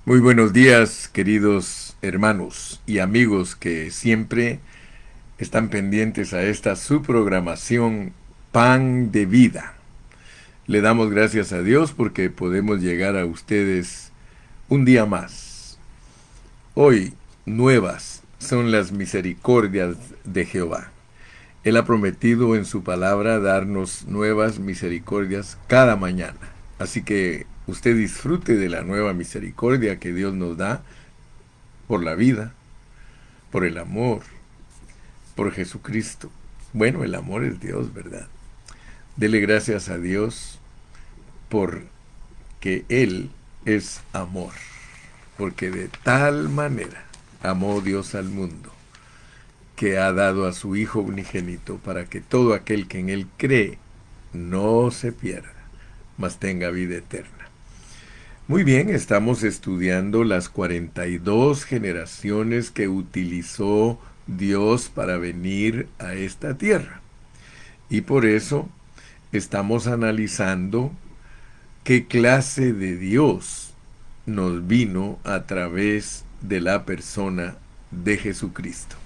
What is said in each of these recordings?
Muy buenos días, queridos hermanos y amigos que siempre están pendientes a esta su programación Pan de Vida. Le damos gracias a Dios porque podemos llegar a ustedes un día más. Hoy, nuevas son las misericordias de Jehová. Él ha prometido en su palabra darnos nuevas misericordias cada mañana. Así que usted disfrute de la nueva misericordia que Dios nos da por la vida, por el amor, por Jesucristo. Bueno, el amor es Dios, ¿verdad? Dele gracias a Dios por que Él es amor, porque de tal manera amó Dios al mundo, que ha dado a su Hijo unigénito para que todo aquel que en Él cree no se pierda, mas tenga vida eterna. Muy bien, estamos estudiando las 42 generaciones que utilizó Dios para venir a esta tierra. Y por eso estamos analizando qué clase de Dios nos vino a través de la persona de Jesucristo.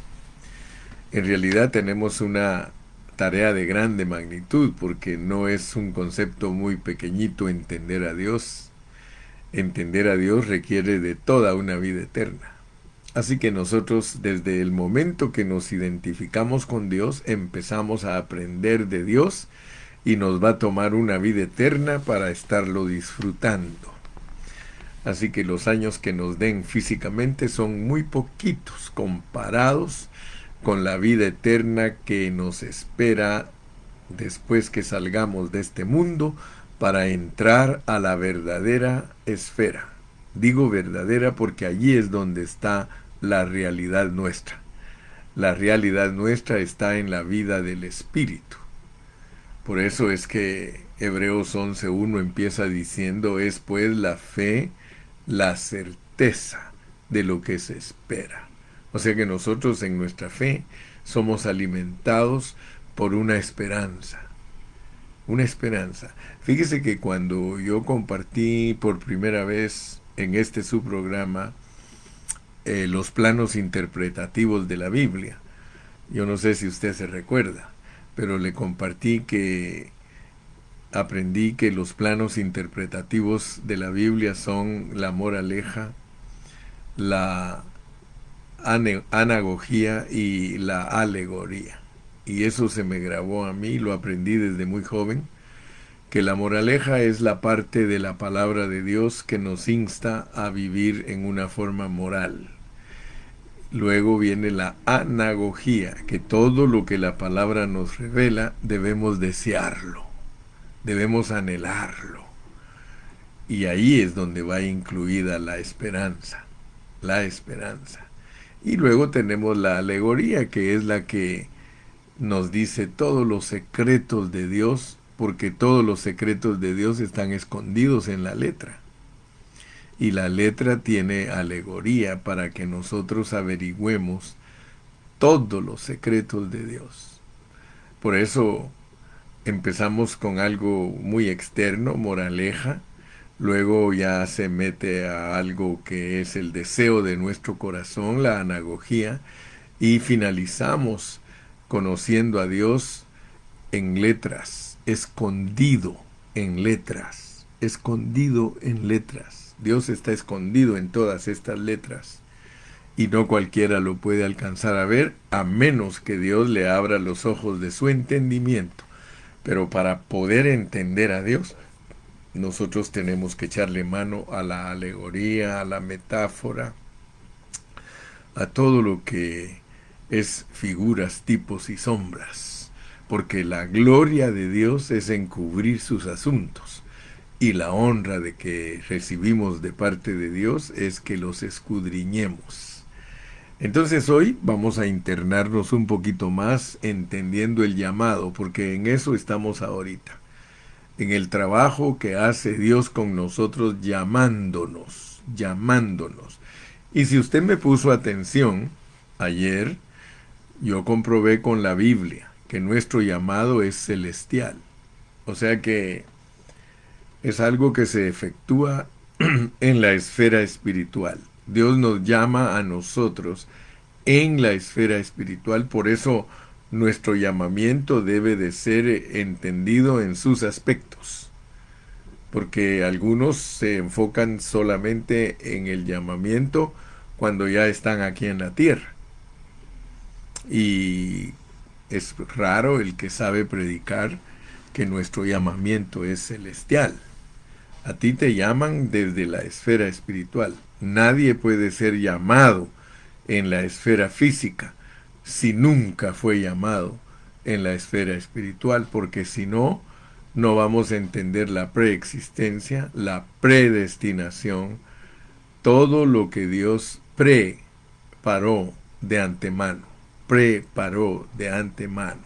En realidad tenemos una tarea de grande magnitud porque no es un concepto muy pequeñito entender a Dios. Entender a Dios requiere de toda una vida eterna. Así que nosotros desde el momento que nos identificamos con Dios empezamos a aprender de Dios y nos va a tomar una vida eterna para estarlo disfrutando. Así que los años que nos den físicamente son muy poquitos comparados con la vida eterna que nos espera después que salgamos de este mundo para entrar a la verdadera esfera. Digo verdadera porque allí es donde está la realidad nuestra. La realidad nuestra está en la vida del Espíritu. Por eso es que Hebreos 11.1 empieza diciendo, es pues la fe, la certeza de lo que se espera. O sea que nosotros en nuestra fe somos alimentados por una esperanza. Una esperanza. Fíjese que cuando yo compartí por primera vez en este su programa los planos interpretativos de la Biblia, yo no sé si usted se recuerda, pero le compartí que aprendí que los planos interpretativos de la Biblia son la moraleja, la anagogía y la alegoría. Y eso se me grabó a mí, lo aprendí desde muy joven, que la moraleja es la parte de la palabra de Dios que nos insta a vivir en una forma moral. Luego viene la anagogía, que todo lo que la palabra nos revela debemos desearlo, debemos anhelarlo. Y ahí es donde va incluida la esperanza, la esperanza. Y luego tenemos la alegoría, que es la que nos dice todos los secretos de Dios, porque todos los secretos de Dios están escondidos en la letra. Y la letra tiene alegoría para que nosotros averigüemos todos los secretos de Dios. Por eso empezamos con algo muy externo, moraleja, luego ya se mete a algo que es el deseo de nuestro corazón, la anagogía, y finalizamos conociendo a Dios en letras, escondido en letras, escondido en letras. Dios está escondido en todas estas letras y no cualquiera lo puede alcanzar a ver a menos que Dios le abra los ojos de su entendimiento. Pero para poder entender a Dios, nosotros tenemos que echarle mano a la alegoría, a la metáfora, a todo lo que es figuras, tipos y sombras, porque la gloria de Dios es encubrir sus asuntos y la honra de que recibimos de parte de Dios es que los escudriñemos. Entonces hoy vamos a internarnos un poquito más entendiendo el llamado, porque en eso estamos ahorita, en el trabajo que hace Dios con nosotros llamándonos, llamándonos. Y si usted me puso atención ayer, yo comprobé con la Biblia que nuestro llamado es celestial. O sea que es algo que se efectúa en la esfera espiritual. Dios nos llama a nosotros en la esfera espiritual, por eso nuestro llamamiento debe de ser entendido en sus aspectos, porque algunos se enfocan solamente en el llamamiento cuando ya están aquí en la tierra. Y es raro el que sabe predicar que nuestro llamamiento es celestial. A ti te llaman desde la esfera espiritual. Nadie puede ser llamado en la esfera física si nunca fue llamado en la esfera espiritual, porque si no, no vamos a entender la preexistencia, la predestinación, todo lo que Dios preparó de antemano, preparó de antemano.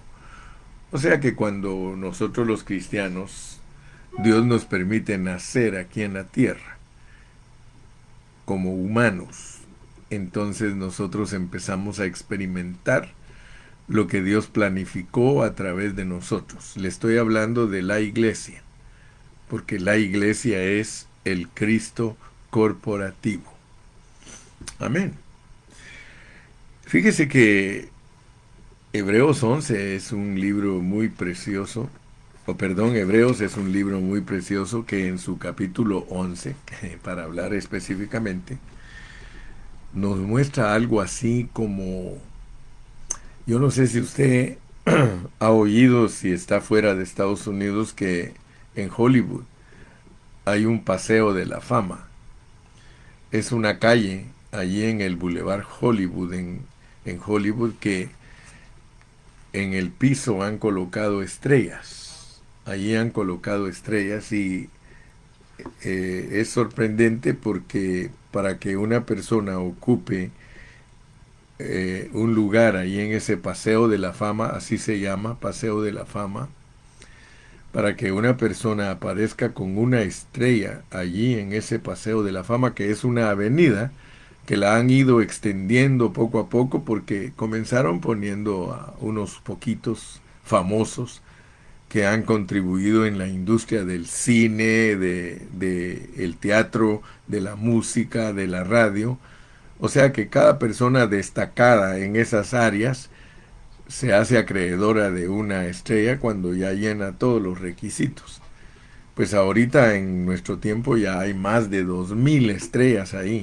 O sea que cuando nosotros los cristianos, Dios nos permite nacer aquí en la tierra como humanos, entonces nosotros empezamos a experimentar lo que Dios planificó a través de nosotros. Le estoy hablando de la iglesia, porque la iglesia es el Cristo corporativo. Amén. Fíjese que Hebreos 11 es un libro muy precioso, Hebreos es un libro muy precioso que en su capítulo 11, para hablar específicamente, nos muestra algo así como, yo no sé si usted ha oído, si está fuera de Estados Unidos, que en Hollywood hay un paseo de la fama. Es una calle allí en el Boulevard Hollywood, en Hollywood, que en el piso han colocado estrellas. Allí han colocado estrellas y es sorprendente porque para que una persona ocupe un lugar ahí en ese Paseo de la Fama, así se llama, Paseo de la Fama, para que una persona aparezca con una estrella allí en ese Paseo de la Fama, que es una avenida que la han ido extendiendo poco a poco porque comenzaron poniendo a unos poquitos famosos que han contribuido en la industria del cine, de el teatro, de la música, de la radio. O sea que cada persona destacada en esas áreas se hace acreedora de una estrella cuando ya llena todos los requisitos. Pues ahorita en nuestro tiempo ya hay más de 2000 estrellas ahí.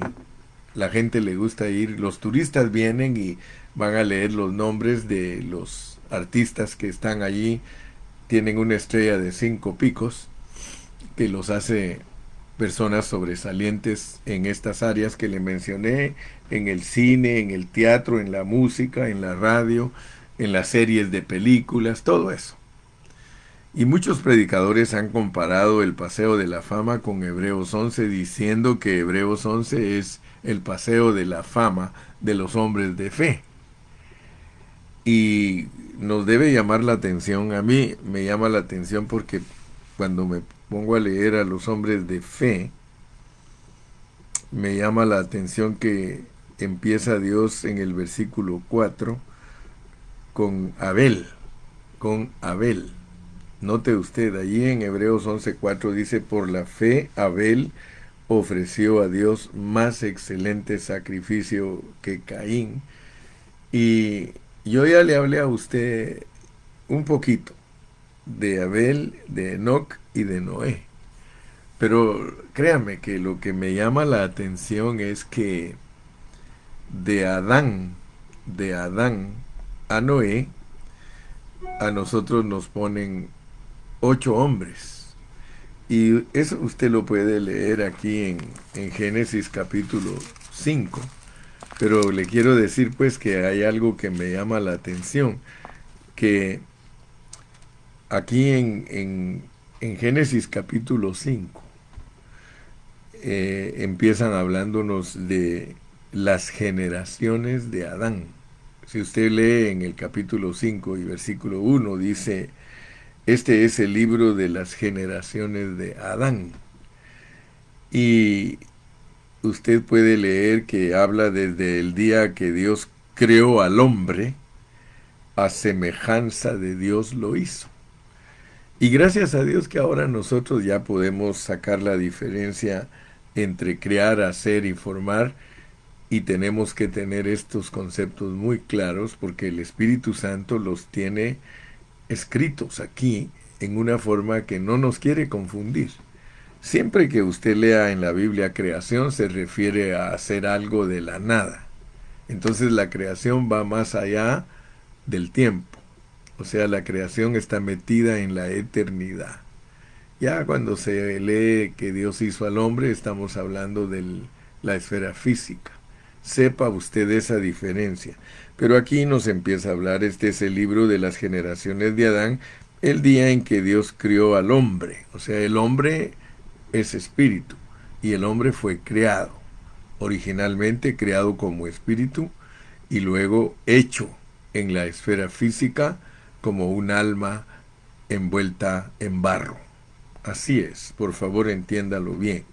La gente le gusta ir, los turistas vienen y van a leer los nombres de los artistas que están allí. Tienen una estrella de 5 picos que los hace personas sobresalientes en estas áreas que le mencioné, en el cine, en el teatro, en la música, en la radio, en las series de películas, todo eso. Y muchos predicadores han comparado el Paseo de la Fama con Hebreos 11, diciendo que Hebreos 11 es el Paseo de la Fama de los hombres de fe. Y nos debe llamar la atención, a mí me llama la atención porque cuando me pongo a leer a los hombres de fe, me llama la atención que empieza Dios en el versículo 4 con Abel, con Abel. Note usted, allí en Hebreos 11:4 dice, por la fe Abel ofreció a Dios más excelente sacrificio que Caín. Y yo ya le hablé a usted un poquito de Abel, de Enoc y de Noé. Pero créame que lo que me llama la atención es que de Adán a Noé, a nosotros nos ponen 8 hombres. Y eso usted lo puede leer aquí en Génesis capítulo 5. Pero le quiero decir pues que hay algo que me llama la atención, que aquí en Génesis capítulo 5 empiezan hablándonos de las generaciones de Adán. Si usted lee en el capítulo 5 y versículo 1, dice, este es el libro de las generaciones de Adán. Y usted puede leer que habla desde el día que Dios creó al hombre, a semejanza de Dios lo hizo. Y gracias a Dios que ahora nosotros ya podemos sacar la diferencia entre crear, hacer y formar, y tenemos que tener estos conceptos muy claros porque el Espíritu Santo los tiene escritos aquí en una forma que no nos quiere confundir. Siempre que usted lea en la Biblia creación, se refiere a hacer algo de la nada. Entonces la creación va más allá del tiempo. O sea, la creación está metida en la eternidad. Ya cuando se lee que Dios hizo al hombre, estamos hablando de la esfera física. Sepa usted esa diferencia. Pero aquí nos empieza a hablar, este es el libro de las generaciones de Adán, el día en que Dios crió al hombre. O sea, el hombre es espíritu y el hombre fue creado, originalmente creado como espíritu y luego hecho en la esfera física como un alma envuelta en barro. Así es, por favor entiéndalo bien.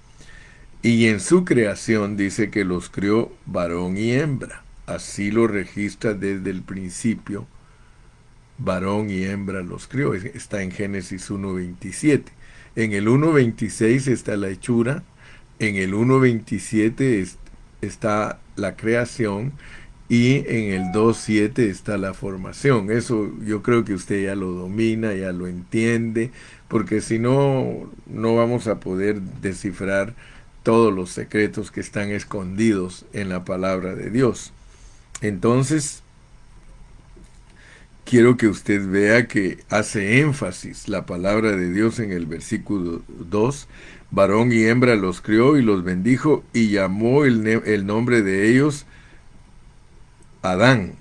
Y en su creación dice que los creó varón y hembra. Así lo registra desde el principio. Varón y hembra los crió. Está en Génesis 1.27. En el 1.26 está la hechura. En el 1.27 está la creación. Y en el 2.7 está la formación. Eso yo creo que usted ya lo domina, ya lo entiende, porque si no, no vamos a poder descifrar todos los secretos que están escondidos en la palabra de Dios. Entonces, quiero que usted vea que hace énfasis la palabra de Dios en el versículo 2. Varón y hembra los crió y los bendijo y llamó el nombre de ellos Adán,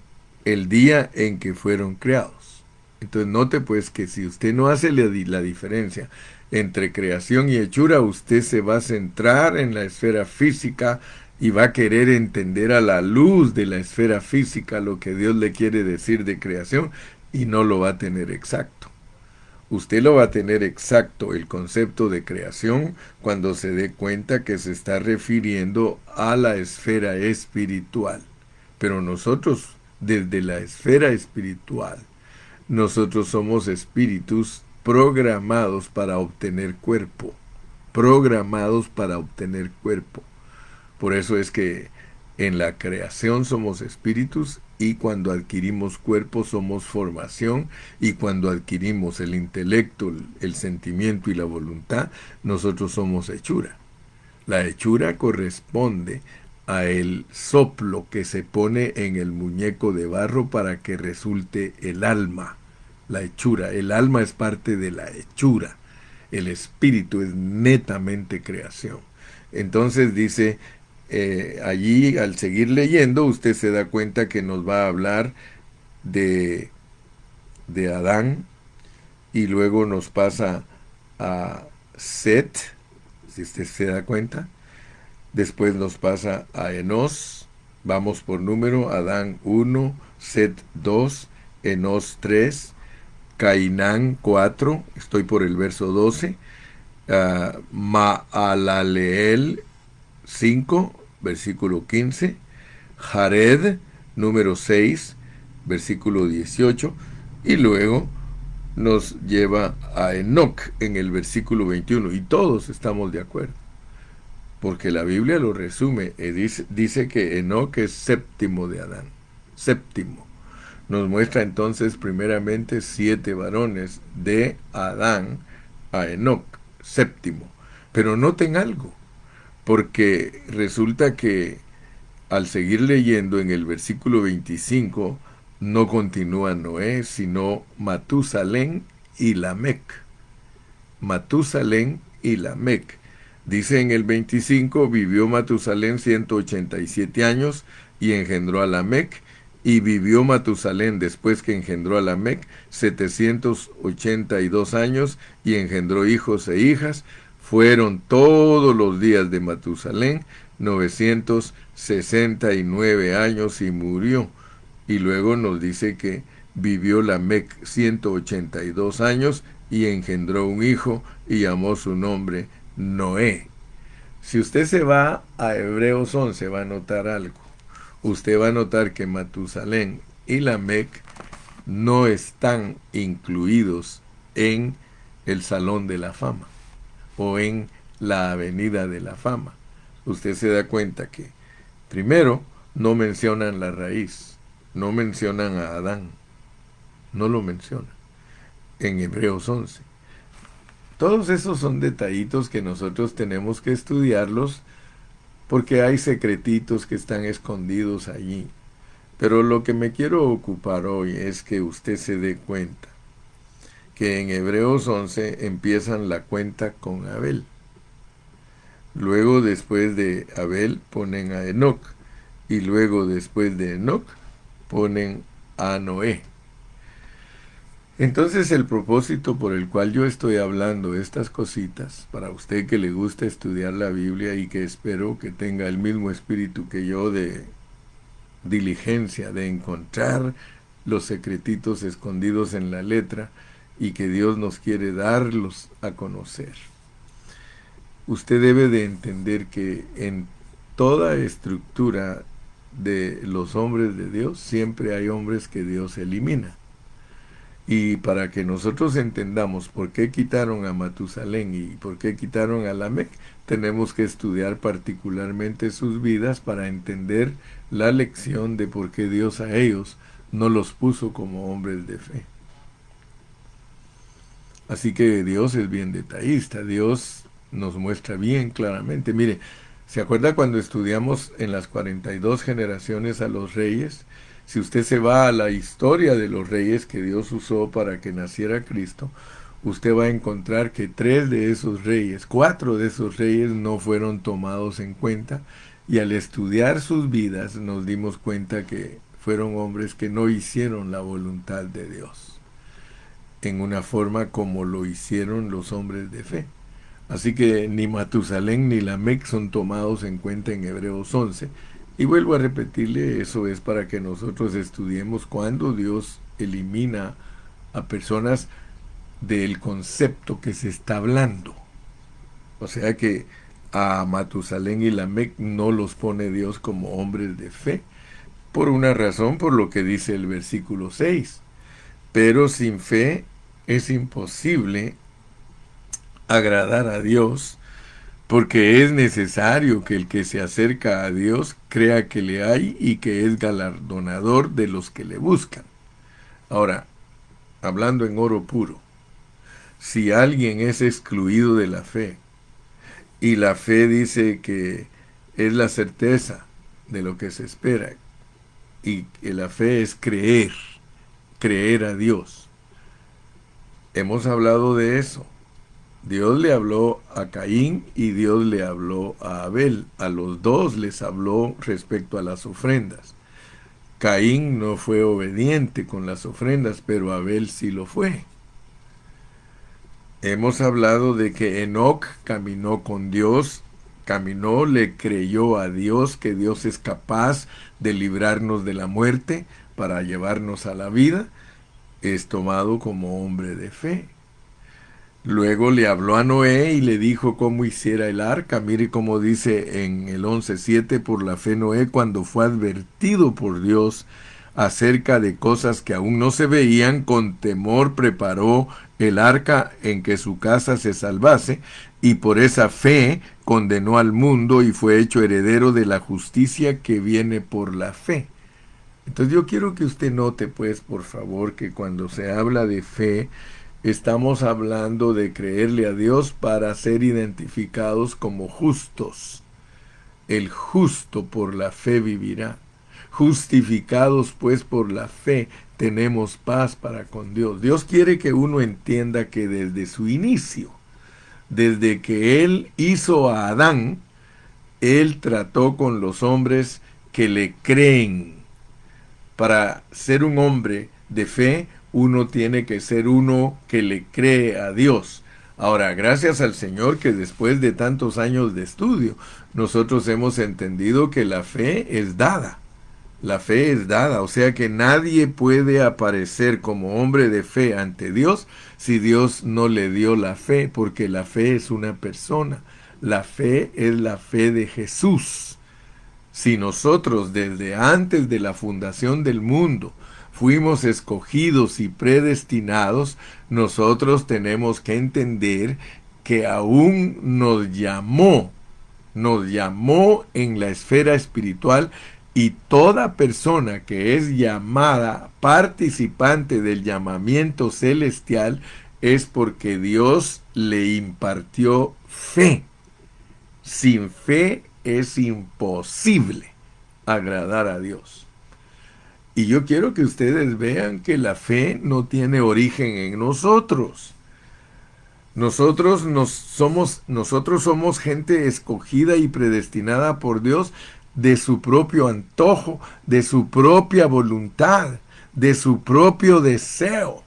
el día en que fueron creados. Entonces note pues que si usted no hace la diferencia entre creación y hechura, usted se va a centrar en la esfera física y va a querer entender a la luz de la esfera física lo que Dios le quiere decir de creación y no lo va a tener exacto. Usted lo va a tener exacto el concepto de creación cuando se dé cuenta que se está refiriendo a la esfera espiritual. Pero nosotros, desde la esfera espiritual, nosotros somos espíritus programados para obtener cuerpo. Programados para obtener cuerpo. Por eso es que en la creación somos espíritus y cuando adquirimos cuerpo somos formación y cuando adquirimos el intelecto, el sentimiento y la voluntad, nosotros somos hechura. La hechura corresponde a el soplo que se pone en el muñeco de barro para que resulte el alma. La hechura, el alma es parte de la hechura. El espíritu es netamente creación. Entonces dice, allí al seguir leyendo, usted se da cuenta que nos va a hablar de Adán y luego nos pasa a Set, si usted se da cuenta. Después nos pasa a Enos, vamos por número, Adán 1, Set 2, Enos 3, Cainán 4, estoy por el verso 12, Maalaleel 5, versículo 15, Jared número 6, versículo 18, y luego nos lleva a Enoc en el versículo 21, y todos estamos de acuerdo. Porque la Biblia lo resume, dice que Enoc es séptimo de Adán, séptimo. Nos muestra entonces primeramente 7 varones de Adán a Enoc, séptimo. Pero noten algo, porque resulta que al seguir leyendo en el versículo 25, no continúa Noé, sino Matusalén y Lamec. Matusalén y Lamec. Dice en el 25, vivió Matusalén 187 años y engendró a Lamec, y vivió Matusalén después que engendró a Lamec 782 años y engendró hijos e hijas. Fueron todos los días de Matusalén 969 años y murió. Y luego nos dice que vivió Lamec 182 años y engendró un hijo y llamó su nombre Noé. Si usted se va a Hebreos 11 va a notar algo. Usted va a notar que Matusalén y Lamec no están incluidos en el Salón de la Fama o en la Avenida de la Fama. usted se da cuenta que, primero, no mencionan la raíz, no mencionan a Adán, no lo mencionan en Hebreos 11. Todos esos son detallitos que nosotros tenemos que estudiarlos porque hay secretitos que están escondidos allí. Pero lo que me quiero ocupar hoy es que usted se dé cuenta que en Hebreos 11 empiezan la cuenta con Abel. Luego después de Abel ponen a Enoc y luego después de Enoc ponen a Noé. Entonces el propósito por el cual yo estoy hablando estas cositas, para usted que le gusta estudiar la Biblia y que espero que tenga el mismo espíritu que yo de diligencia, de encontrar los secretitos escondidos en la letra y que Dios nos quiere darlos a conocer. Usted debe de entender que en toda estructura de los hombres de Dios siempre hay hombres que Dios elimina. Y para que nosotros entendamos por qué quitaron a Matusalén y por qué quitaron a Lamec, tenemos que estudiar particularmente sus vidas para entender la lección de por qué Dios a ellos no los puso como hombres de fe. Así que Dios es bien detallista, Dios nos muestra bien claramente. Mire, ¿se acuerda cuando estudiamos en las 42 generaciones a los reyes? Si usted se va a la historia de los reyes que Dios usó para que naciera Cristo, usted va a encontrar que 3 de esos reyes, 4 de esos reyes no fueron tomados en cuenta, y al estudiar sus vidas nos dimos cuenta que fueron hombres que no hicieron la voluntad de Dios, en una forma como lo hicieron los hombres de fe. Así que ni Matusalén ni Lamec son tomados en cuenta en Hebreos 11. Y vuelvo a repetirle, eso es para que nosotros estudiemos cuando Dios elimina a personas del concepto que se está hablando. O sea que a Matusalén y Lamec no los pone Dios como hombres de fe, por una razón, por lo que dice el versículo 6. Pero sin fe es imposible agradar a Dios, porque es necesario que el que se acerca a Dios crea que le hay y que es galardonador de los que le buscan. Ahora, hablando en oro puro, si alguien es excluido de la fe, y la fe dice que es la certeza de lo que se espera, y que la fe es creer a Dios. Hemos hablado de eso. Dios le habló a Caín y Dios le habló a Abel. A los dos les habló respecto a las ofrendas. Caín no fue obediente con las ofrendas, pero Abel sí lo fue. Hemos hablado de que Enoc caminó con Dios, caminó, le creyó a Dios que Dios es capaz de librarnos de la muerte para llevarnos a la vida. Es tomado como hombre de fe. Luego le habló a Noé y le dijo cómo hiciera el arca. Mire cómo dice en el 11:7, por la fe Noé, cuando fue advertido por Dios acerca de cosas que aún no se veían, con temor preparó el arca en que su casa se salvase, y por esa fe condenó al mundo y fue hecho heredero de la justicia que viene por la fe. Entonces yo quiero que usted note, pues, por favor, que cuando se habla de fe, estamos hablando de creerle a Dios para ser identificados como justos. El justo por la fe vivirá. Justificados pues por la fe, tenemos paz para con Dios. Dios quiere que uno entienda que desde su inicio, desde que Él hizo a Adán, Él trató con los hombres que le creen. Para ser un hombre de fe, uno tiene que ser uno que le cree a Dios. Ahora, gracias al Señor que después de tantos años de estudio, nosotros hemos entendido que la fe es dada. La fe es dada, o sea que nadie puede aparecer como hombre de fe ante Dios si Dios no le dio la fe, porque la fe es una persona. La fe es la fe de Jesús. Si nosotros desde antes de la fundación del mundo fuimos escogidos y predestinados, nosotros tenemos que entender que aún nos llamó nos llamó en la esfera espiritual, y toda persona que es llamada participante del llamamiento celestial es porque Dios le impartió fe. Sin fe es imposible agradar a Dios. Y yo quiero que ustedes vean que la fe no tiene origen en nosotros. Nosotros somos gente escogida y predestinada por Dios de su propio antojo, de su propia voluntad, de su propio deseo.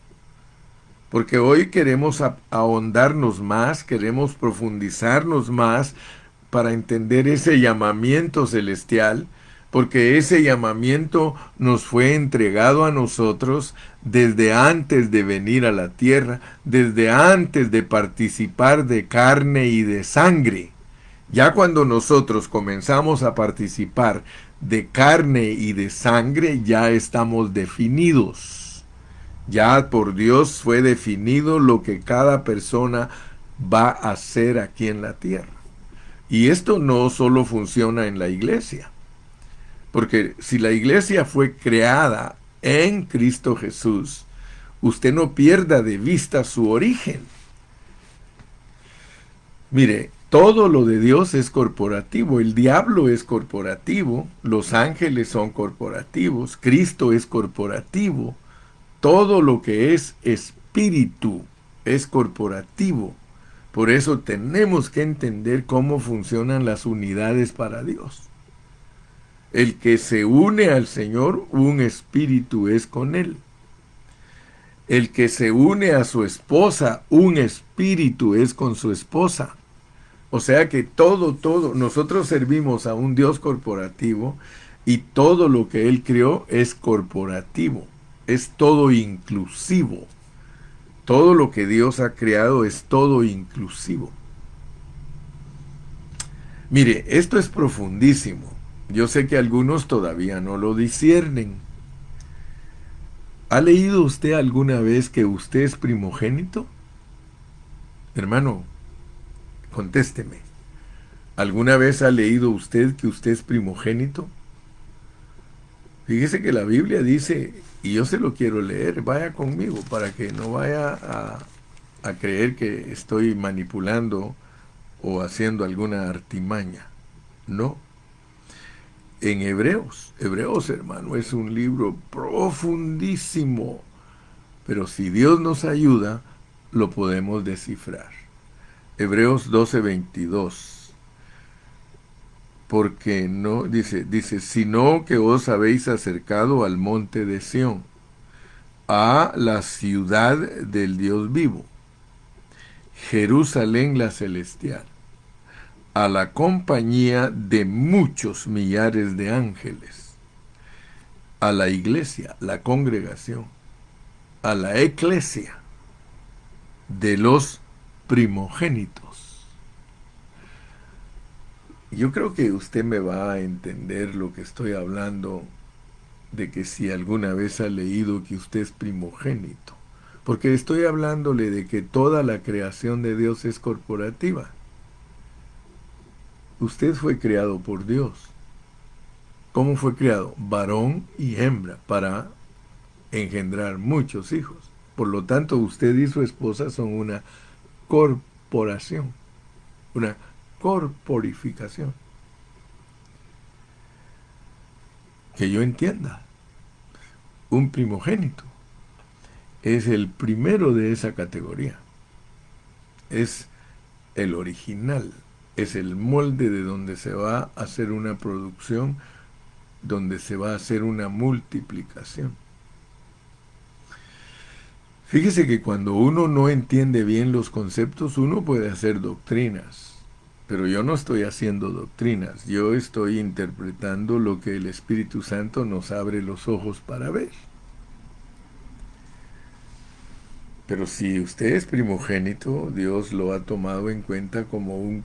Porque hoy queremos ahondarnos más, queremos profundizarnos más para entender ese llamamiento celestial, porque ese llamamiento nos fue entregado a nosotros desde antes de venir a la tierra, desde antes de participar de carne y de sangre. Ya cuando nosotros comenzamos a participar de carne y de sangre, ya estamos definidos. Ya por Dios fue definido lo que cada persona va a hacer aquí en la tierra. Y esto no solo funciona en la iglesia, porque si la iglesia fue creada en Cristo Jesús, usted no pierda de vista su origen. Mire, todo lo de Dios es corporativo, el diablo es corporativo, los ángeles son corporativos, Cristo es corporativo, todo lo que es espíritu es corporativo. Por eso tenemos que entender cómo funcionan las unidades para Dios. El que se une al Señor, un espíritu es con Él. El que se une a su esposa, un espíritu es con su esposa. O sea que todo, nosotros servimos a un Dios corporativo y todo lo que Él creó es corporativo, es todo inclusivo. Todo lo que Dios ha creado es todo inclusivo. Mire, esto es profundísimo. Yo sé que algunos todavía no lo disciernen. ¿Ha leído usted alguna vez que usted es primogénito? Hermano, contésteme. ¿Alguna vez ha leído usted que usted es primogénito? Fíjese que la Biblia dice, y yo se lo quiero leer, vaya conmigo para que no vaya a creer que estoy manipulando o haciendo alguna artimaña. No. En Hebreos, hermano, es un libro profundísimo, pero si Dios nos ayuda, lo podemos descifrar. Hebreos 12:22. Porque no, dice, sino que os habéis acercado al monte de Sión, a la ciudad del Dios vivo, Jerusalén la celestial, a la compañía de muchos millares de ángeles, a la iglesia, la congregación, a la eclesia de los primogénitos. Yo creo que usted me va a entender lo que estoy hablando, de que si alguna vez ha leído que usted es primogénito, porque estoy hablándole de que toda la creación de Dios es corporativa. Usted fue creado por Dios. ¿Cómo fue creado? Varón y hembra, para engendrar muchos hijos. Por lo tanto, usted y su esposa son una corporación, una corporificación. Que yo entienda, un primogénito es el primero de esa categoría, es el original, es el molde de donde se va a hacer una producción, donde se va a hacer una multiplicación. Fíjese que cuando uno no entiende bien los conceptos, uno puede hacer doctrinas, pero yo no estoy haciendo doctrinas, yo estoy interpretando lo que el Espíritu Santo nos abre los ojos para ver. Pero si usted es primogénito, Dios lo ha tomado en cuenta como un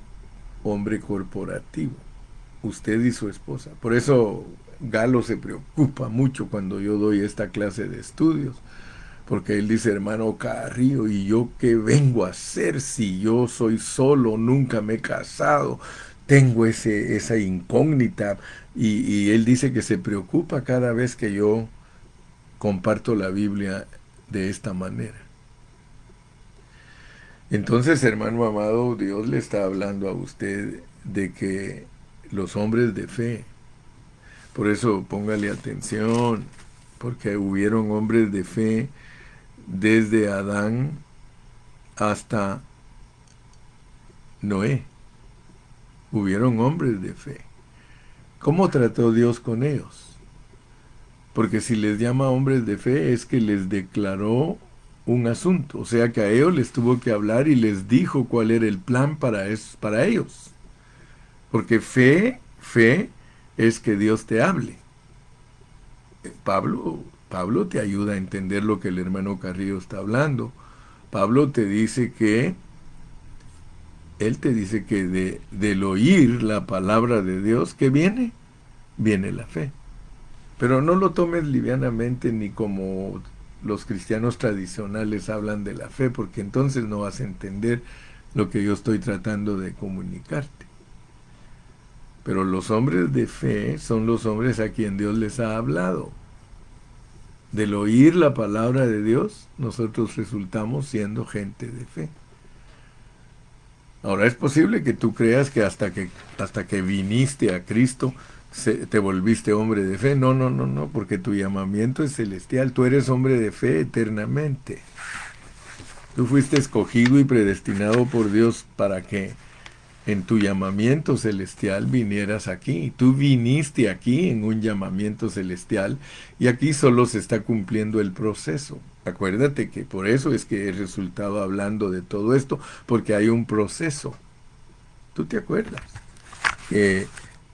hombre corporativo, usted y su esposa. Por eso Galo se preocupa mucho cuando yo doy esta clase de estudios, porque él dice, hermano Carrillo, ¿y yo qué vengo a hacer si yo soy solo, nunca me he casado, tengo esa incógnita y él dice que se preocupa cada vez que yo comparto la Biblia de esta manera. Entonces, hermano amado, Dios le está hablando a usted de que los hombres de fe, por eso póngale atención, porque hubieron hombres de fe desde Adán hasta Noé. Hubieron hombres de fe. ¿Cómo trató Dios con ellos? Porque si les llama hombres de fe es que les declaró un asunto, o sea que a ellos les tuvo que hablar y les dijo cuál era el plan para ellos. Porque fe es que Dios te hable. Pablo te ayuda a entender lo que el hermano Carrillo está hablando. Pablo te dice que, él te dice que del oír la palabra de Dios, ¿qué viene? Viene la fe. Pero no lo tomes livianamente ni como los cristianos tradicionales hablan de la fe, porque entonces no vas a entender lo que yo estoy tratando de comunicarte. Pero los hombres de fe son los hombres a quien Dios les ha hablado. Del oír la palabra de Dios, nosotros resultamos siendo gente de fe. Ahora es posible que tú creas que hasta que viniste a Cristo te volviste hombre de fe. No, no, no, no, porque tu llamamiento es celestial. Tú eres hombre de fe eternamente. Tú fuiste escogido y predestinado por Dios para que en tu llamamiento celestial vinieras aquí. Tú viniste aquí en un llamamiento celestial y aquí solo se está cumpliendo el proceso. Acuérdate que por eso es que he resultado hablando de todo esto, porque hay un proceso. ¿Tú te acuerdas? Que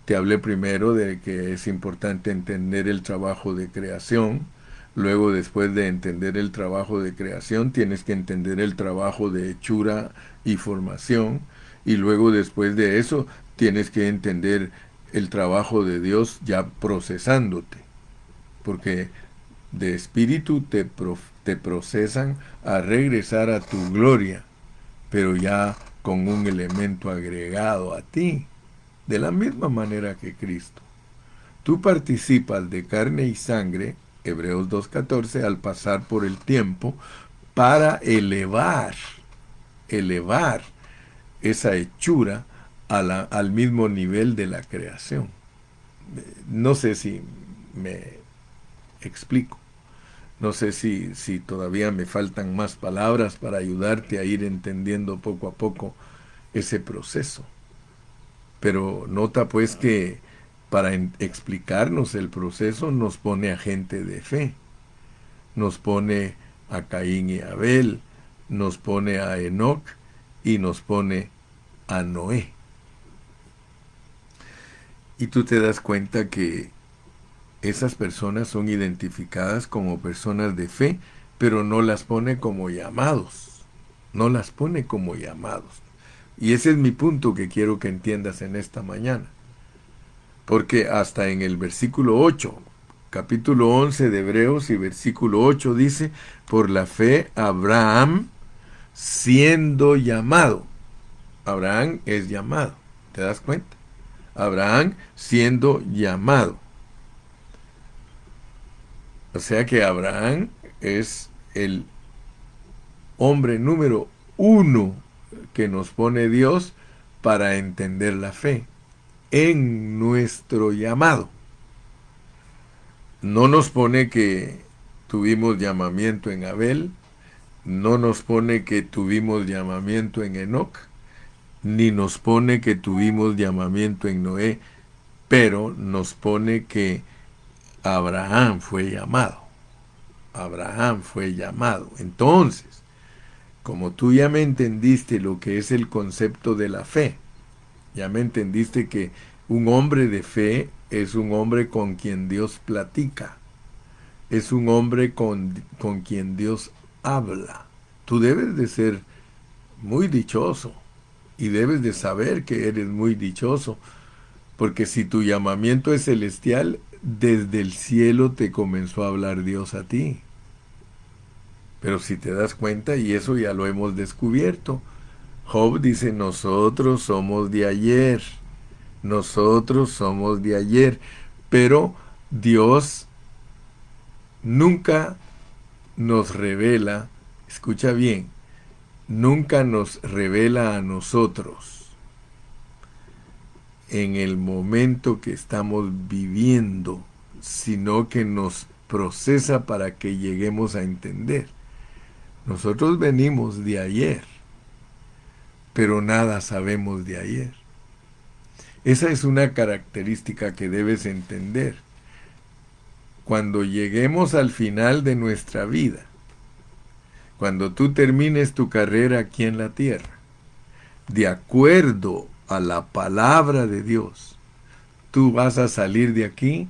te hablé primero de que es importante entender el trabajo de creación. Luego, después de entender el trabajo de creación, tienes que entender el trabajo de hechura y formación. Y luego, después de eso, tienes que entender el trabajo de Dios ya procesándote. Porque de espíritu te procesan a regresar a tu gloria, pero ya con un elemento agregado a ti, de la misma manera que Cristo. Tú participas de carne y sangre, Hebreos 2.14, al pasar por el tiempo, para elevar esa hechura al mismo nivel de la creación. No sé si me explico. No sé si todavía me faltan más palabras para ayudarte a ir entendiendo poco a poco ese proceso. Pero nota pues que para explicarnos el proceso nos pone a gente de fe. Nos pone a Caín y Abel, nos pone a Enoc y nos pone a Noé. Y tú te das cuenta que esas personas son identificadas como personas de fe, pero no las pone como llamados. No las pone como llamados. Y ese es mi punto que quiero que entiendas en esta mañana. Porque hasta en el versículo 8, capítulo 11 de Hebreos y versículo 8 dice, por la fe Abraham siendo llamado. Abraham es llamado. ¿Te das cuenta? Abraham siendo llamado. O sea que Abraham es el hombre número uno que nos pone Dios para entender la fe en nuestro llamado. No nos pone que tuvimos llamamiento en Abel, no nos pone que tuvimos llamamiento en Enoc, ni nos pone que tuvimos llamamiento en Noé, pero nos pone que Abraham fue llamado. Abraham fue llamado. Entonces, como tú ya me entendiste lo que es el concepto de la fe, ya me entendiste que un hombre de fe es un hombre con quien Dios platica, es un hombre con quien Dios habla. Tú debes de ser muy dichoso y debes de saber que eres muy dichoso, porque si tu llamamiento es celestial, desde el cielo te comenzó a hablar Dios a ti. Pero si te das cuenta, y eso ya lo hemos descubierto, Job dice, nosotros somos de ayer. Nosotros somos de ayer, pero Dios nunca nos revela, escucha bien, nunca nos revela a nosotros en el momento que estamos viviendo, sino que nos procesa para que lleguemos a entender. Nosotros venimos de ayer, pero nada sabemos de ayer. Esa es una característica que debes entender. Cuando lleguemos al final de nuestra vida, cuando tú termines tu carrera aquí en la tierra, de acuerdo a la palabra de Dios, tú vas a salir de aquí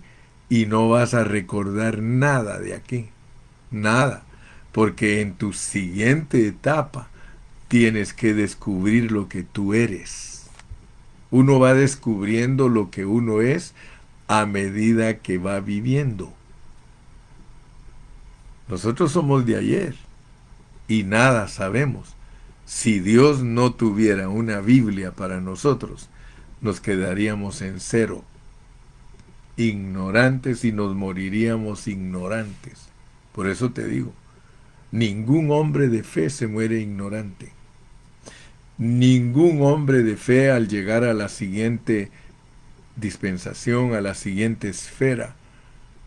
y no vas a recordar nada de aquí. Nada. Porque en tu siguiente etapa tienes que descubrir lo que tú eres. Uno va descubriendo lo que uno es a medida que va viviendo. Nosotros somos de ayer y nada sabemos. Si Dios no tuviera una Biblia para nosotros, nos quedaríamos en cero, ignorantes, y nos moriríamos ignorantes. Por eso te digo, ningún hombre de fe se muere ignorante. Ningún hombre de fe, al llegar a la siguiente dispensación, a la siguiente esfera,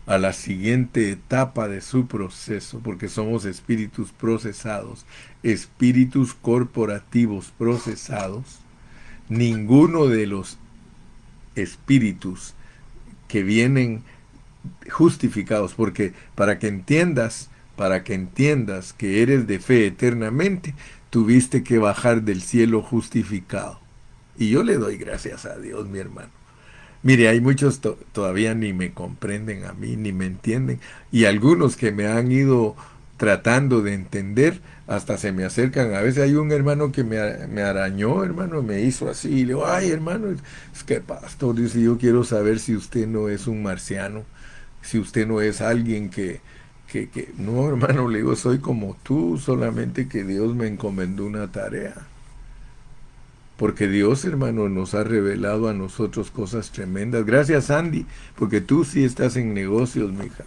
a la siguiente etapa de su proceso, porque somos espíritus procesados, espíritus corporativos procesados, ninguno de los espíritus que vienen justificados, porque para que entiendas que eres de fe eternamente, tuviste que bajar del cielo justificado. Y yo le doy gracias a Dios, mi hermano. Mire, hay muchos todavía ni me comprenden a mí, ni me entienden. Y algunos que me han ido tratando de entender, hasta se me acercan. A veces hay un hermano que me arañó, hermano, me hizo así. Y le digo, ay, hermano, es que pastor, dice, yo quiero saber si usted no es un marciano, si usted no es alguien que no, hermano, le digo, soy como tú, solamente que Dios me encomendó una tarea. Porque Dios, hermano, nos ha revelado a nosotros cosas tremendas. Gracias, Andy, porque tú sí estás en negocios, mija.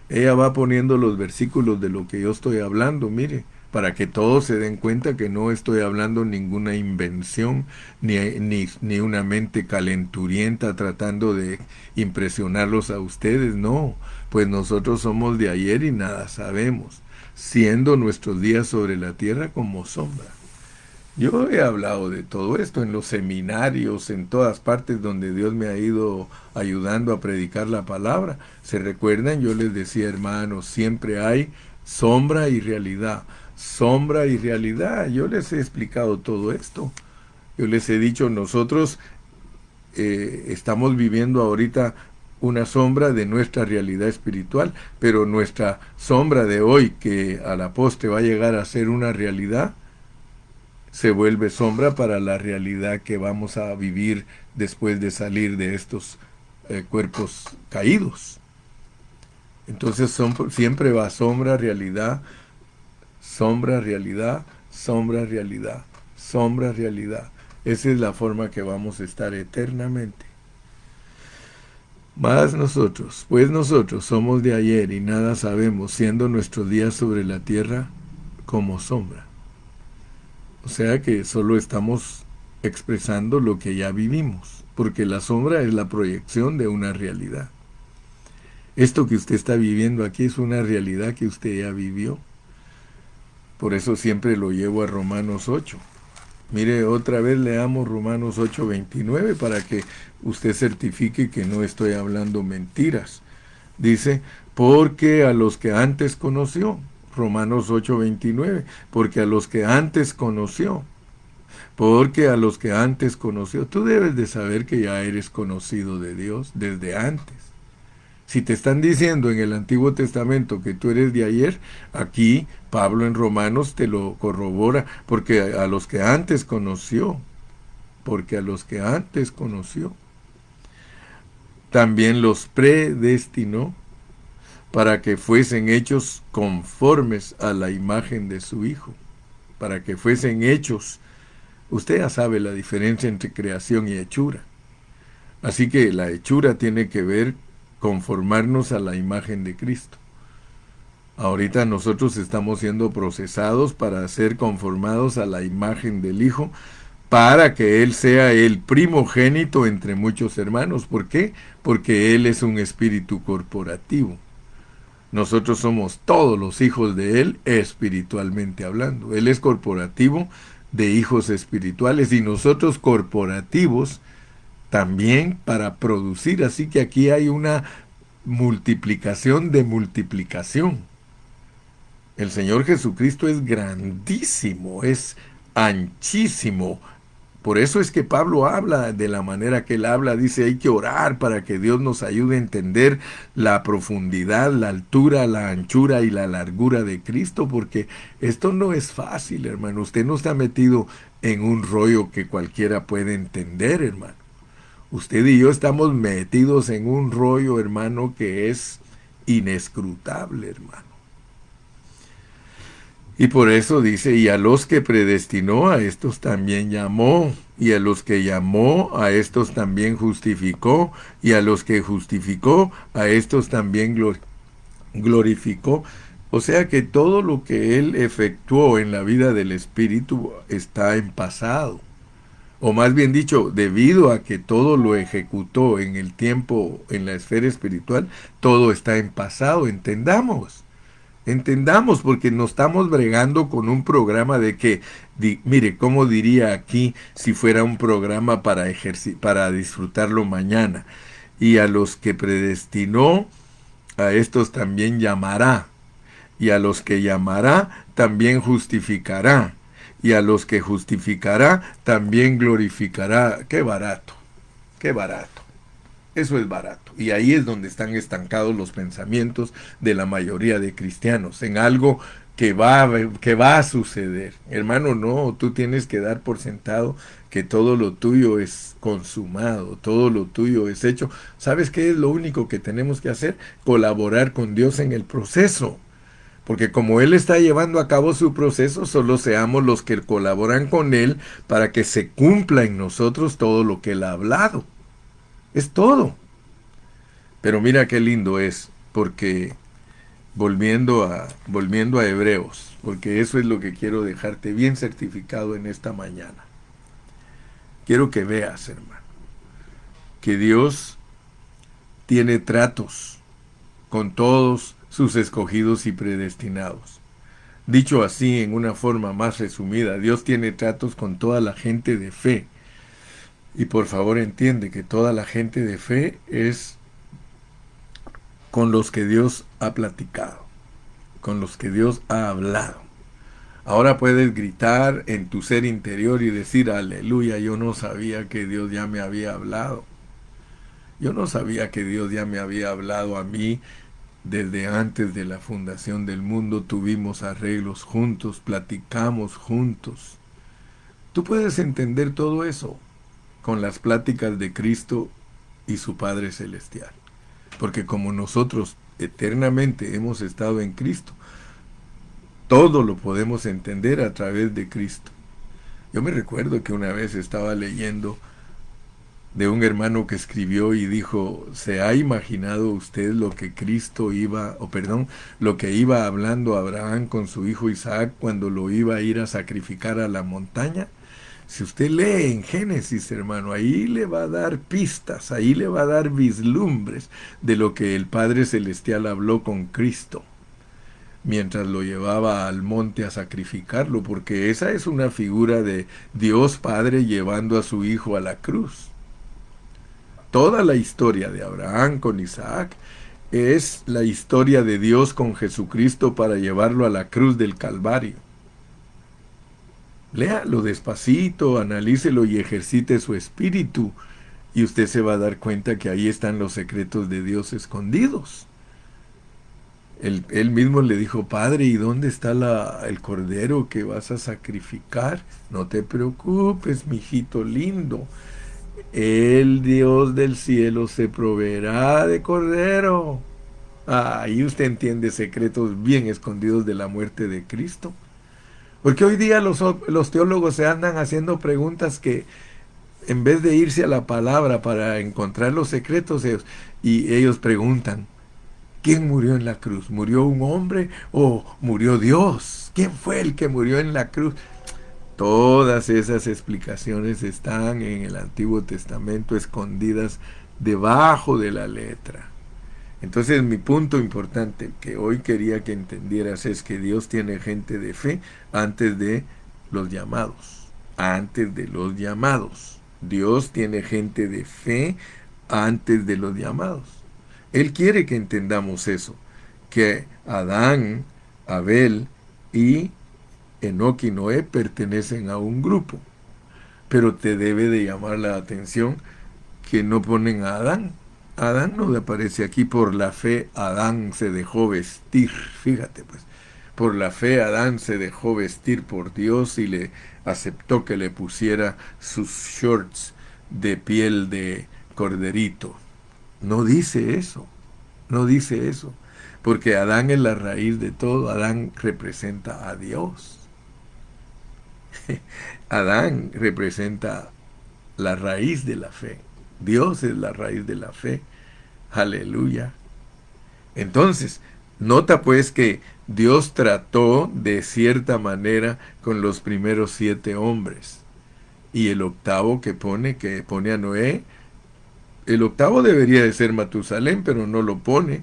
Ella va poniendo los versículos de lo que yo estoy hablando, mire, para que todos se den cuenta que no estoy hablando ninguna invención, ni una mente calenturienta tratando de impresionarlos a ustedes, no. Pues nosotros somos de ayer y nada sabemos, siendo nuestros días sobre la tierra como sombra. Yo he hablado de todo esto en los seminarios, en todas partes donde Dios me ha ido ayudando a predicar la palabra. ¿Se recuerdan? Yo les decía, hermanos, siempre hay sombra y realidad. Sombra y realidad. Yo les he explicado todo esto. Yo les he dicho, nosotros estamos viviendo ahorita una sombra de nuestra realidad espiritual, pero nuestra sombra de hoy, que a la postre va a llegar a ser una realidad, se vuelve sombra para la realidad que vamos a vivir después de salir de estos cuerpos caídos. Entonces siempre va sombra, realidad, sombra, realidad, sombra, realidad, sombra, realidad. Esa es la forma que vamos a estar eternamente. Mas nosotros, pues nosotros somos de ayer y nada sabemos, siendo nuestros días sobre la tierra como sombra. O sea que solo estamos expresando lo que ya vivimos, porque la sombra es la proyección de una realidad. Esto que usted está viviendo aquí es una realidad que usted ya vivió. Por eso siempre lo llevo a Romanos 8. Mire, otra vez leamos Romanos 8:29 para que usted certifique que no estoy hablando mentiras. Dice, porque a los que antes conoció, Romanos 8:29, porque a los que antes conoció, tú debes de saber que ya eres conocido de Dios desde antes. Si te están diciendo en el Antiguo Testamento que tú eres de ayer, aquí Pablo en Romanos te lo corrobora, porque a los que antes conoció, también los predestinó para que fuesen hechos conformes a la imagen de su Hijo, para que fuesen hechos. Usted ya sabe la diferencia entre creación y hechura. Así que la hechura tiene que ver con formarnos a la imagen de Cristo. Ahorita nosotros estamos siendo procesados para ser conformados a la imagen del Hijo, para que Él sea el primogénito entre muchos hermanos. ¿Por qué? Porque Él es un espíritu corporativo. Nosotros somos todos los hijos de Él espiritualmente hablando. Él es corporativo de hijos espirituales y nosotros corporativos también para producir. Así que aquí hay una multiplicación de multiplicación. El Señor Jesucristo es grandísimo, es anchísimo. Por eso es que Pablo habla de la manera que él habla. Dice, hay que orar para que Dios nos ayude a entender la profundidad, la altura, la anchura y la largura de Cristo, porque esto no es fácil, hermano. Usted no está metido en un rollo que cualquiera puede entender, hermano. Usted y yo estamos metidos en un rollo, hermano, que es inescrutable, hermano. Y por eso dice, y a los que predestinó, a estos también llamó, y a los que llamó, a estos también justificó, y a los que justificó, a estos también glorificó. O sea que todo lo que él efectuó en la vida del Espíritu está en pasado. O más bien dicho, debido a que todo lo ejecutó en el tiempo, en la esfera espiritual, todo está en pasado, entendamos. Entendamos, porque nos estamos bregando con un programa de que, mire, ¿cómo diría aquí si fuera un programa para disfrutarlo mañana? Y a los que predestinó, a estos también llamará. Y a los que llamará, también justificará. Y a los que justificará, también glorificará. ¡Qué barato! ¡Qué barato! Eso es barato. Y ahí es donde están estancados los pensamientos de la mayoría de cristianos, en algo que va a suceder. Hermano, no, tú tienes que dar por sentado que todo lo tuyo es consumado, todo lo tuyo es hecho. ¿Sabes qué es lo único que tenemos que hacer? Colaborar con Dios en el proceso. Porque como Él está llevando a cabo su proceso, solo seamos los que colaboran con Él para que se cumpla en nosotros todo lo que Él ha hablado. Es todo. Pero mira qué lindo es, porque volviendo a Hebreos, porque eso es lo que quiero dejarte bien certificado en esta mañana. Quiero que veas, hermano, que Dios tiene tratos con todos sus escogidos y predestinados. Dicho así, en una forma más resumida, Dios tiene tratos con toda la gente de fe. Y por favor entiende que toda la gente de fe es con los que Dios ha platicado, con los que Dios ha hablado. Ahora puedes gritar en tu ser interior y decir, aleluya, yo no sabía que Dios ya me había hablado. Yo no sabía que Dios ya me había hablado a mí desde antes de la fundación del mundo. Tuvimos arreglos juntos, platicamos juntos. Tú puedes entender todo eso con las pláticas de Cristo y su Padre Celestial. Porque como nosotros eternamente hemos estado en Cristo, todo lo podemos entender a través de Cristo. Yo me recuerdo que una vez estaba leyendo de un hermano que escribió y dijo, ¿se ha imaginado usted lo que Cristo iba, lo que iba hablando Abraham con su hijo Isaac cuando lo iba a ir a sacrificar a la montaña? Si usted lee en Génesis, hermano, ahí le va a dar pistas, ahí le va a dar vislumbres de lo que el Padre Celestial habló con Cristo mientras lo llevaba al monte a sacrificarlo, porque esa es una figura de Dios Padre llevando a su Hijo a la cruz. Toda la historia de Abraham con Isaac es la historia de Dios con Jesucristo para llevarlo a la cruz del Calvario. Léalo despacito, analícelo y ejercite su espíritu, y usted se va a dar cuenta que ahí están los secretos de Dios escondidos. Él mismo le dijo, Padre, ¿y dónde está el cordero que vas a sacrificar? No te preocupes, mijito lindo. El Dios del cielo se proveerá de cordero. Ahí usted entiende secretos bien escondidos de la muerte de Cristo. Porque hoy día los teólogos se andan haciendo preguntas que en vez de irse a la palabra para encontrar los secretos, ellos preguntan, ¿quién murió en la cruz? ¿Murió un hombre o murió Dios? ¿Quién fue el que murió en la cruz? Todas esas explicaciones están en el Antiguo Testamento escondidas debajo de la letra. Entonces mi punto importante que hoy quería que entendieras es que Dios tiene gente de fe antes de los llamados. Antes de los llamados. Dios tiene gente de fe antes de los llamados. Él quiere que entendamos eso, que Adán, Abel y Enoc y Noé pertenecen a un grupo. Pero te debe de llamar la atención que no ponen a Adán. Adán no le aparece aquí. Por la fe Adán se dejó vestir. Fíjate pues. Por la fe Adán se dejó vestir por Dios y le aceptó que le pusiera sus shorts de piel de corderito. No dice eso. No dice eso. Porque Adán es la raíz de todo. Adán representa a Dios. Adán representa la raíz de la fe. Dios es la raíz de la fe. Aleluya. Entonces, nota pues que Dios trató de cierta manera con los primeros 7 hombres. Y el octavo que pone a Noé, el octavo debería de ser Matusalén, pero no lo pone.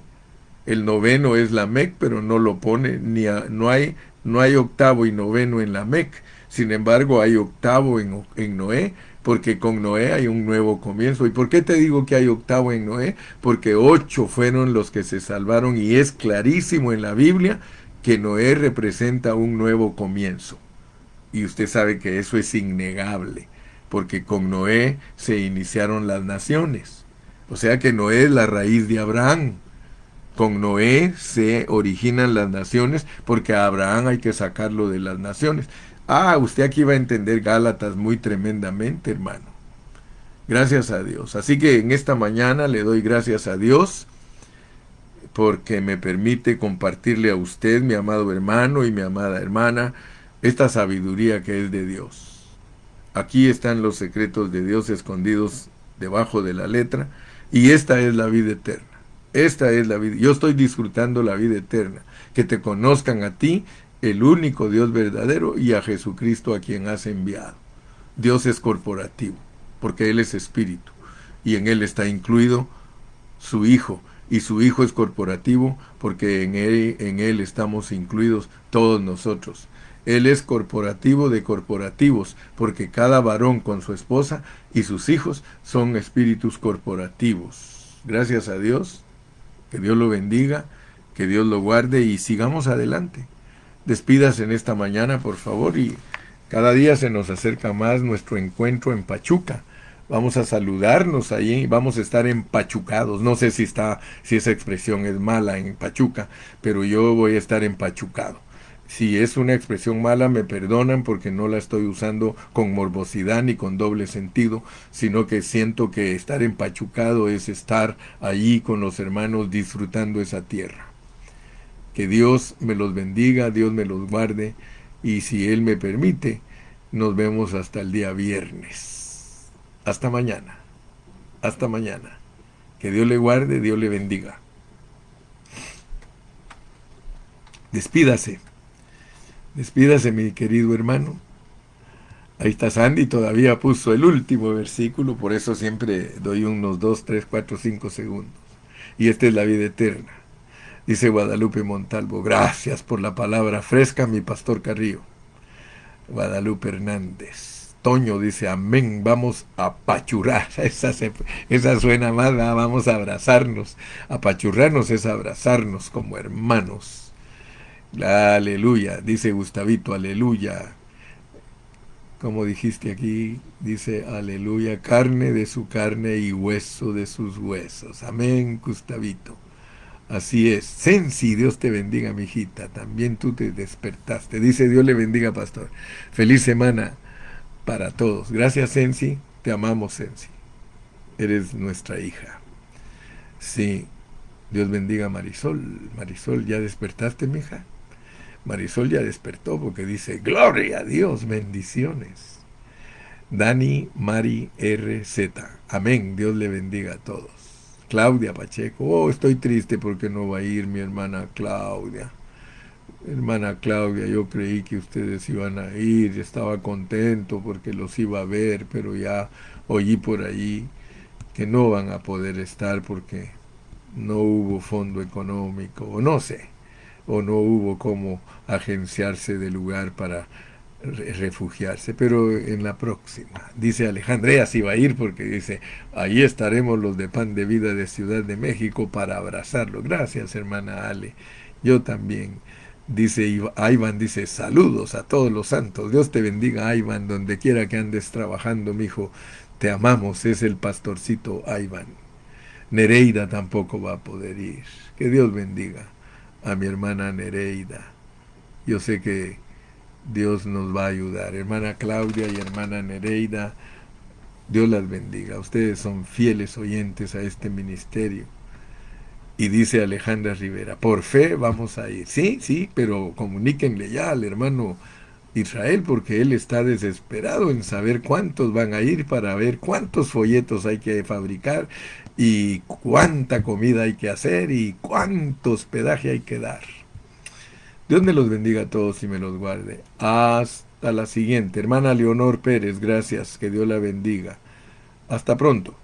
El noveno es Lamec, pero no lo pone. No hay octavo y noveno en Lamec. Sin embargo, hay octavo en Noé, porque con Noé hay un nuevo comienzo. ¿Y por qué te digo que hay octavo en Noé? Porque 8 fueron los que se salvaron y es clarísimo en la Biblia que Noé representa un nuevo comienzo. Y usted sabe que eso es innegable, porque con Noé se iniciaron las naciones. O sea que Noé es la raíz de Abraham. Con Noé se originan las naciones, porque a Abraham hay que sacarlo de las naciones. Usted aquí va a entender Gálatas muy tremendamente, hermano. Gracias a Dios. Así que en esta mañana le doy gracias a Dios porque me permite compartirle a usted, mi amado hermano y mi amada hermana, esta sabiduría que es de Dios. Aquí están los secretos de Dios escondidos debajo de la letra, y esta es la vida eterna. Esta es la vida. Yo estoy disfrutando la vida eterna. Que te conozcan a ti, el único Dios verdadero, y a Jesucristo a quien has enviado. Dios es corporativo, porque Él es espíritu, y en Él está incluido su Hijo, y su Hijo es corporativo, porque en Él estamos incluidos todos nosotros. Él es corporativo de corporativos, porque cada varón con su esposa y sus hijos son espíritus corporativos. Gracias a Dios. Que Dios lo bendiga, que Dios lo guarde y sigamos adelante. Despídase en esta mañana, por favor, y cada día se nos acerca más nuestro encuentro en Pachuca. Vamos a saludarnos ahí, vamos a estar empachucados. No sé si esa expresión es mala en Pachuca, pero yo voy a estar empachucado. Si es una expresión mala, me perdonan porque no la estoy usando con morbosidad ni con doble sentido, sino que siento que estar empachucado es estar allí con los hermanos disfrutando esa tierra. Que Dios me los bendiga, Dios me los guarde, y si Él me permite, nos vemos hasta el día viernes. Hasta mañana. Hasta mañana. Que Dios le guarde, Dios le bendiga. Despídase. Despídase, mi querido hermano. Ahí está Sandy, todavía puso el último versículo, por eso siempre doy unos 2, 3, 4, 5 segundos. Y esta es la vida eterna. Dice Guadalupe Montalvo, gracias por la palabra fresca, mi pastor Carrillo. Guadalupe Hernández. Toño dice, amén, vamos a apachurrar. Esa suena más, vamos a abrazarnos. Apachurrarnos es abrazarnos como hermanos. Aleluya, dice Gustavito, aleluya. Como dijiste aquí, dice aleluya, carne de su carne y hueso de sus huesos. Amén, Gustavito. Así es. Sensi, Dios te bendiga, mi hijita. También tú te despertaste. Dice Dios le bendiga, pastor. Feliz semana para todos. Gracias, Sensi. Te amamos, Sensi. Eres nuestra hija. Sí. Dios bendiga a Marisol. Marisol, ¿ya despertaste, mija? Marisol ya despertó porque dice, gloria a Dios, bendiciones. Dani Mari RZ. Amén. Dios le bendiga a todos. Claudia Pacheco. Oh, estoy triste porque no va a ir mi hermana Claudia. Hermana Claudia, yo creí que ustedes iban a ir, estaba contento porque los iba a ver, pero ya oí por ahí que no van a poder estar porque no hubo fondo económico, o no sé, o no hubo cómo agenciarse de lugar para refugiarse, pero en la próxima. Dice Alejandra, sí va a ir porque dice, ahí estaremos los de Pan de Vida de Ciudad de México para abrazarlo. Gracias, hermana Ale. Yo también. Dice Iván, dice, saludos a todos los santos. Dios te bendiga, Iván, donde quiera que andes trabajando, mijo. Te amamos, es el pastorcito Iván. Nereida tampoco va a poder ir. Que Dios bendiga a mi hermana Nereida. Yo sé que Dios nos va a ayudar. Hermana Claudia y hermana Nereida, Dios las bendiga. Ustedes son fieles oyentes a este ministerio. Y dice Alejandra Rivera, por fe vamos a ir. Sí, sí, pero comuníquenle ya al hermano Israel porque él está desesperado en saber cuántos van a ir para ver cuántos folletos hay que fabricar y cuánta comida hay que hacer y cuánto hospedaje hay que dar. Dios me los bendiga a todos y me los guarde. Hasta la siguiente. Hermana Leonor Pérez, gracias. Que Dios la bendiga. Hasta pronto.